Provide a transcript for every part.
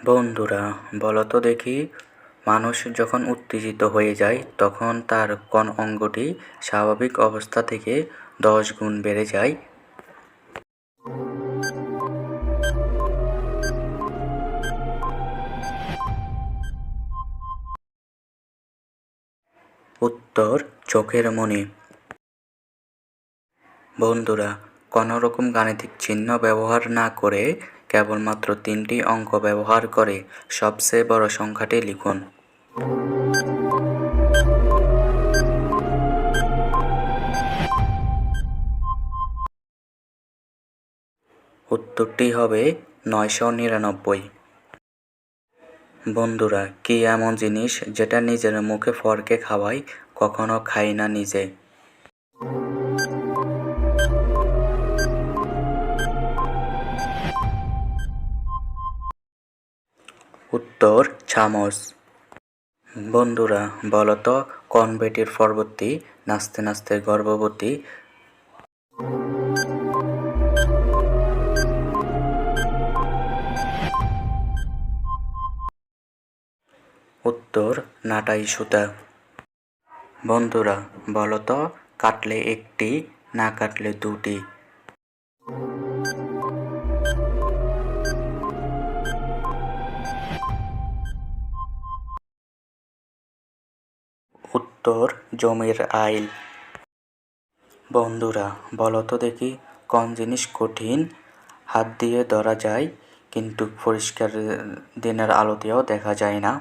বন্ধুরা, বলো তো দেখি, মানুষ যখন উত্তেজিত হয়ে যায় তখন তার কোন অঙ্গটি স্বাভাবিক অবস্থা থেকে 10 গুণ বেড়ে যায়? উত্তর চোখের মণি। বন্ধুরা, কোনো রকম গাণিতিক চিহ্ন ব্যবহার না করে কেবলমাত্র 3টি অঙ্ক ব্যবহার করে সবচেয়ে বড় সংখ্যাটি লিখুন। উত্তরটি হবে 999। বন্ধুরা, কি এমন জিনিস যেটা নিজের মুখে ফরকে খাওয়াই কখনো খাই না নিজে? উত্তর চামচ। বন্ধুরা, বলো তো কোন বেটির পরবর্তী নাচতে নাচতে গর্ভবতী? উত্তর নাটাই সুতা। বন্ধুরা, বলো তো কাটলে একটি, না কাটলে দুটি? উত্তর জমির আইল। বন্ধুরা, বলো তো দেখি কোন জিনিস কঠিন, হাত দিয়ে ধরা যায় কিন্তু পরিষ্কার দিনের আলোতেও দেখা যায় না?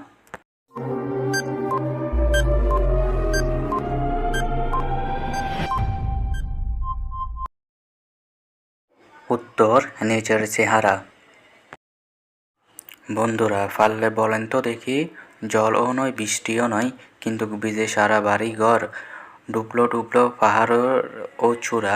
উত্তর নিজের চেহারা। বন্ধুরা, পারলে বলেন তো দেখি, জলও নয় বৃষ্টিও নয় কিন্তু ভিজে সারা বাড়ি ঘর, ডুবলো ডুবলো পাহাড় ও চূড়া?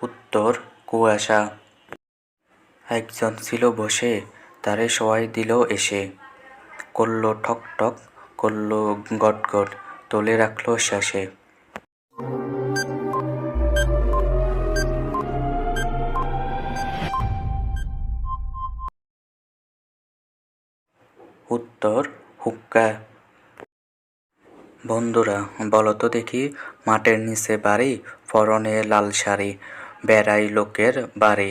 উত্তর কুয়াশা। একজন ছিল বসে, তারে সবাই দিল এসে, করলো ঠক ঠক, করলো গট গট, তুলে রাখলো শেষে। উত্তর হুক্কা। বন্ধুরা, বলো তো দেখি, মাটির নিচে বাড়ি, পরনে লাল শাড়ি, বেড়াই লোকের বাড়ি?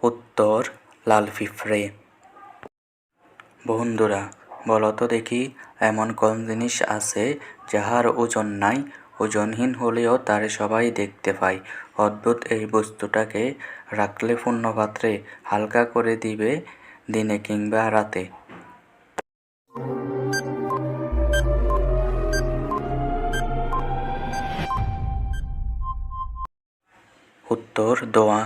উত্তর লাল পিঁপড়ে। বন্ধুরা, বলো তো দেখি, এমন কোন জিনিস আছে যাহার ওজন নাই, ওজনহীন হলেও তারে সবাই দেখতে পায়? অদ্ভুত এই বস্তুটাকে রাখলে পূর্ণ পাত্রে হালকা করে দিবে দিনে কিংবা রাতে? উত্তর দোয়া।